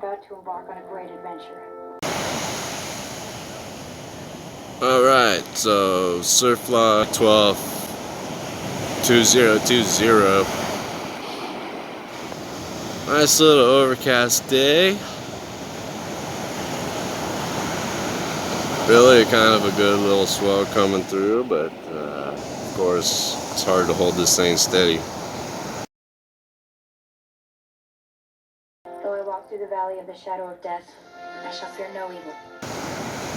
about to embark on a great adventure. Alright, so surf log 12/2020. Nice little overcast day. Really kind of a good little swell coming through, but of course it's hard to hold this thing steady. Though I walk through the valley of the shadow of death, I shall fear no evil.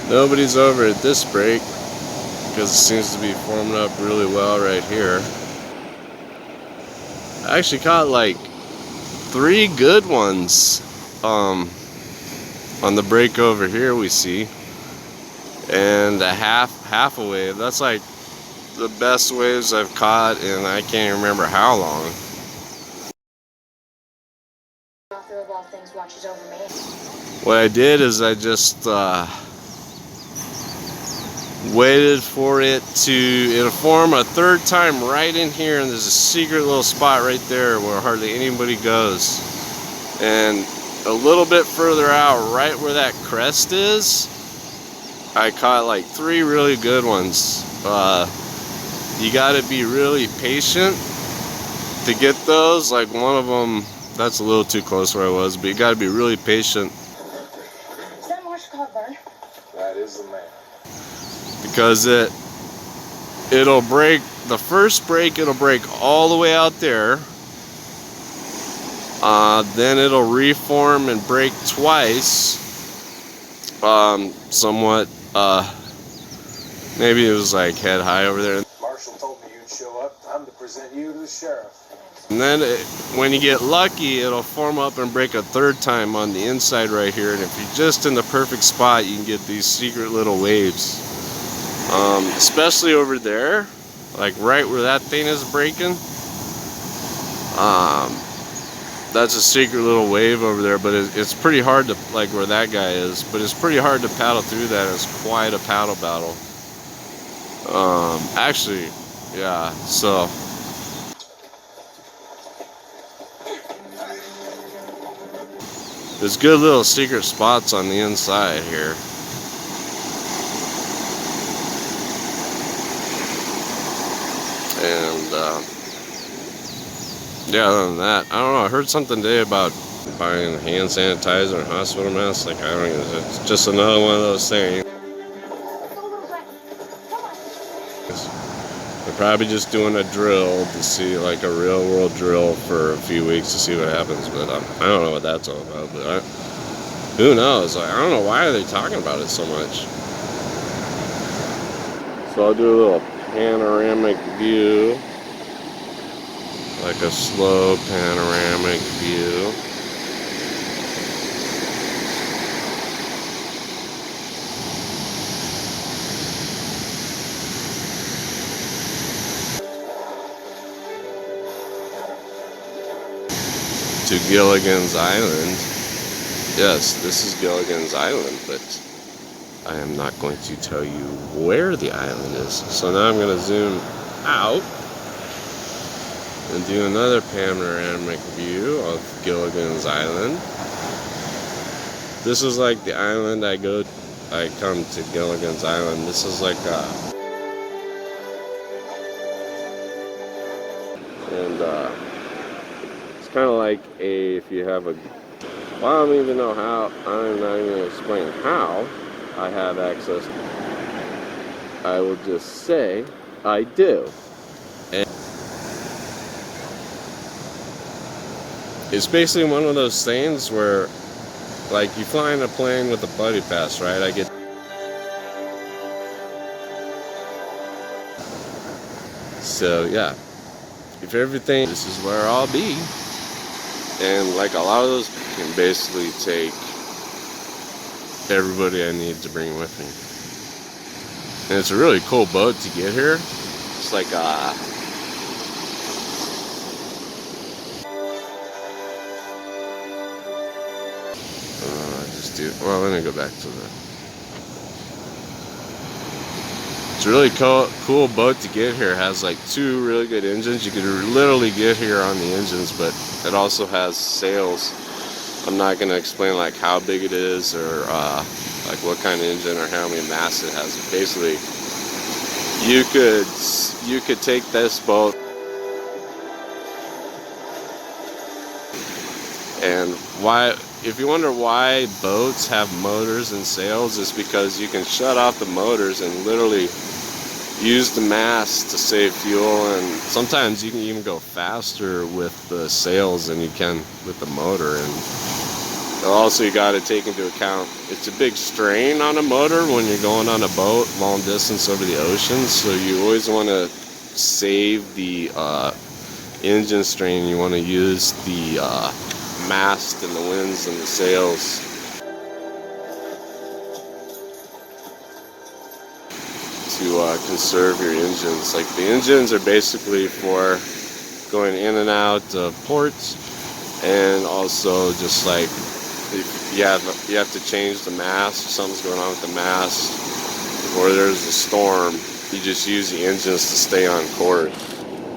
Nobody's over at this break because it seems to be forming up really well right here. I actually caught like 3 good ones on the break over here we see, and a half a wave. That's like the best waves I've caught in I can't remember how long. The author of all things watches over me. What I did is I just waited for it'll form a third time right in here, and there's a secret little spot right there where hardly anybody goes, and a little bit further out right where that crest is I caught like 3 really good ones. You got to be really patient to get those. Like one of them, that's a little too close where I was, but you got to be really patient. Is that Marshal? That is the man. Because it'll break, the first break it'll break all the way out there, then it'll reform and break twice, somewhat, maybe it was like head high over there. Marshal told me you'd show up. I'm to present you to the sheriff. And then when you get lucky, it'll form up and break a third time on the inside right here, and if you're just in the perfect spot, you can get these secret little waves. Especially over there, like right where that thing is breaking. That's a secret little wave over there, but it's pretty hard to, like where that guy is, but it's pretty hard to paddle through that. It's quite a paddle battle. Actually, yeah, so. There's good little secret spots on the inside here. And yeah, other than that, I don't know. I heard something today about buying hand sanitizer and hospital masks. Like, I don't know, it's just another one of those things. They're probably just doing a drill to see, like a real world drill for a few weeks to see what happens. But I don't know what that's all about. But who knows? Like, I don't know why are they talking about it so much. So I'll do a little panoramic view, like a slow panoramic view. To Gilligan's Island. Yes, this is Gilligan's Island, but I am not going to tell you where the island is. So now I'm going to zoom out and do another panoramic view of Gilligan's Island. This is like the island I come to Gilligan's Island. This is like it's kind of like if you have a, well, I don't even know how, I'm not even going to explain how I have access. I will just say I do. And it's basically one of those things where, like, you fly in a plane with a buddy pass, right? I get. So yeah, if everything, this is where I'll be. And like a lot of those, you can basically take everybody I need to bring with me. And it's a really cool boat to get here. It's like well, let me go back to the. It's a really cool boat to get here. It has like 2 really good engines. You could literally get here on the engines, but it also has sails I'm not gonna explain like how big it is or like what kind of engine or how many mass it has. But basically, you could take this boat and why. If you wonder why boats have motors and sails, it's because you can shut off the motors and literally use the mast to save fuel, and sometimes you can even go faster with the sails than you can with the motor. And also you got to take into account it's a big strain on a motor when you're going on a boat long distance over the ocean, so you always want to save the engine strain. You want to use the mast and the winds and the sails to conserve your engines. Like the engines are basically for going in and out of ports, and also just like if you have to change the mast, or something's going on with the mast, or there's a storm, you just use the engines to stay on course,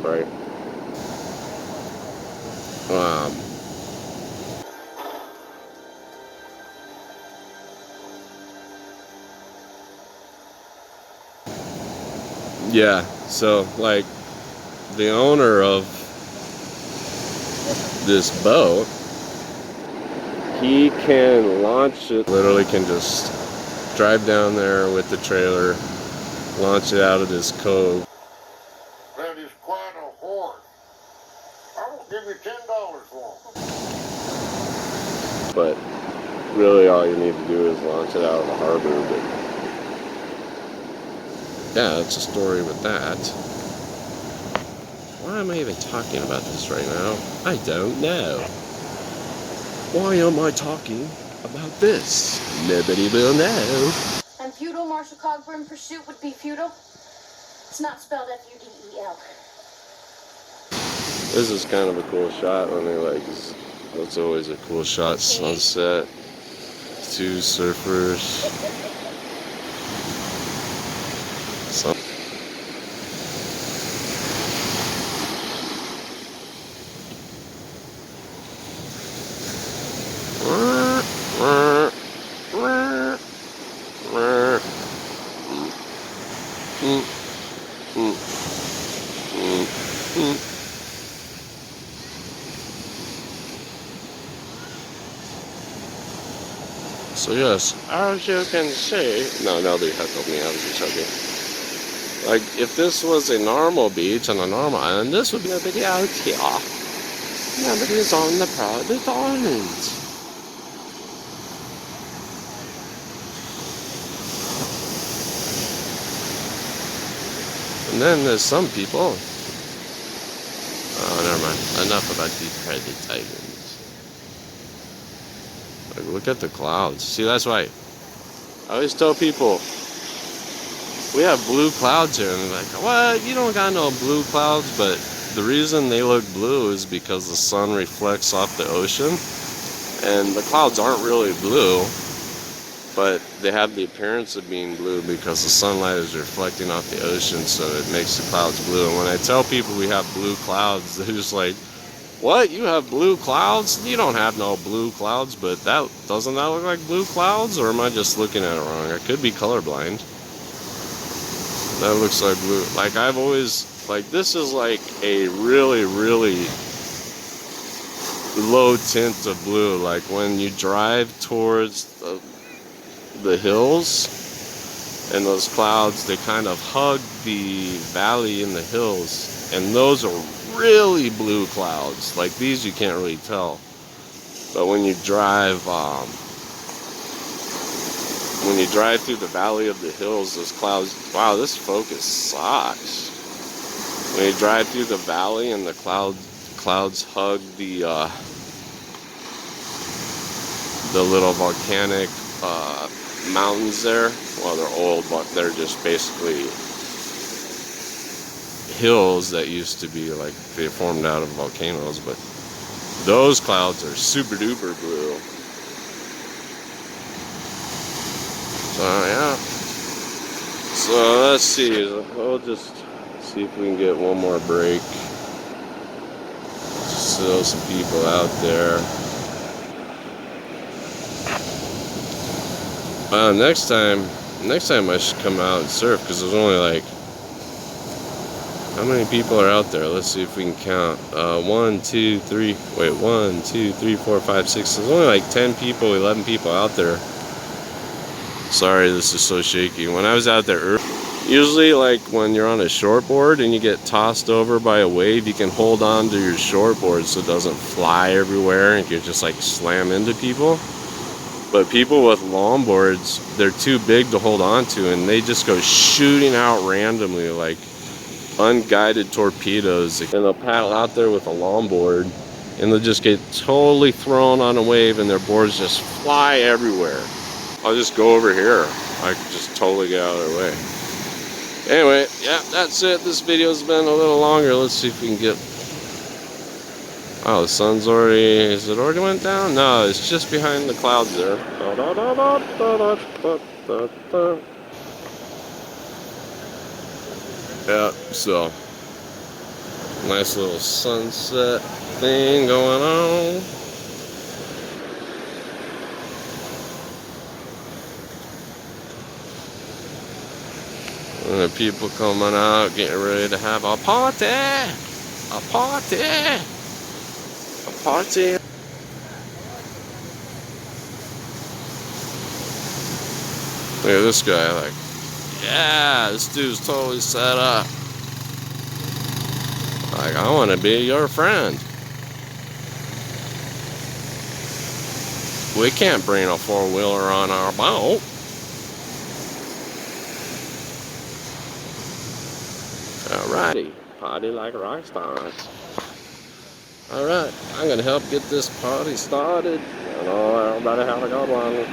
right? Yeah, so like the owner of this boat, he can launch it, literally can just drive down there with the trailer, launch it out of this cove. That is quite a horse. I will give you $10 for him. But really all you need to do is launch it out of the harbor. But yeah, that's a story with that. Why am I even talking about this right now? I don't know. Why am I talking about this? Nobody will know. And feudal, Marshal Cogburn, pursuit would be futile. It's not spelled F-U-D-E-L. This is kind of a cool shot when they like, that's always a cool shot, sunset, two surfers. So yes, as you can see, no, they heckled me. I was just joking. Like, if this was a normal beach on a normal island, this would be nobody out here. Nobody's on the private island. And then there's some people. Oh, never mind. Enough about these private islands. Like, look at the clouds. See, that's why I always tell people we have blue clouds here, and they're like, what? You don't got no blue clouds. But the reason they look blue is because the sun reflects off the ocean, and the clouds aren't really blue, but they have the appearance of being blue because the sunlight is reflecting off the ocean, so it makes the clouds blue. And when I tell people we have blue clouds, they're just like, what? You have blue clouds? You don't have no blue clouds. But doesn't that look like blue clouds, or am I just looking at it wrong? I could be colorblind. That looks like blue. Like, I've always, like, this is like a really, really low tint of blue. Like when you drive towards the hills, and those clouds, they kind of hug the valley in the hills, and those are really blue clouds. Like these you can't really tell, but when you drive through the valley of the hills, those clouds, wow, this focus sucks. When you drive through the valley and the clouds hug the little volcanic mountains there. Well, they're old, but they're just basically hills that used to be like they formed out of volcanoes, but those clouds are super duper blue. So yeah, so let's see, we'll just see if we can get one more break. Just throw some people out there. Next time I should come out and surf, because there's only like, how many people are out there? Let's see if we can count. 1, 2, 3, 4, 5, 6. There's only like 10 people, 11 people out there. Sorry, this is so shaky. When I was out there early, usually like when you're on a shortboard and you get tossed over by a wave, you can hold on to your shortboard so it doesn't fly everywhere and you just like slam into people. But people with longboards, they're too big to hold on to, and they just go shooting out randomly like unguided torpedoes. And they'll paddle out there with a longboard and they'll just get totally thrown on a wave and their boards just fly everywhere. I'll just go over here. I can just totally get out of their way. Anyway, yeah, that's it. This video's been a little longer. Let's see if we can get... Oh, the sun's already... Is it already went down? No, it's just behind the clouds there. Yeah, so... Nice little sunset thing going on. And the people coming out, getting ready to have a party! A party! A party! Look at this guy, like, yeah, this dude's totally set up. Like, I want to be your friend. We can't bring a four-wheeler on our boat. Alrighty, party like rock stars. Alright, I'm gonna help get this party started. And everybody have a good one.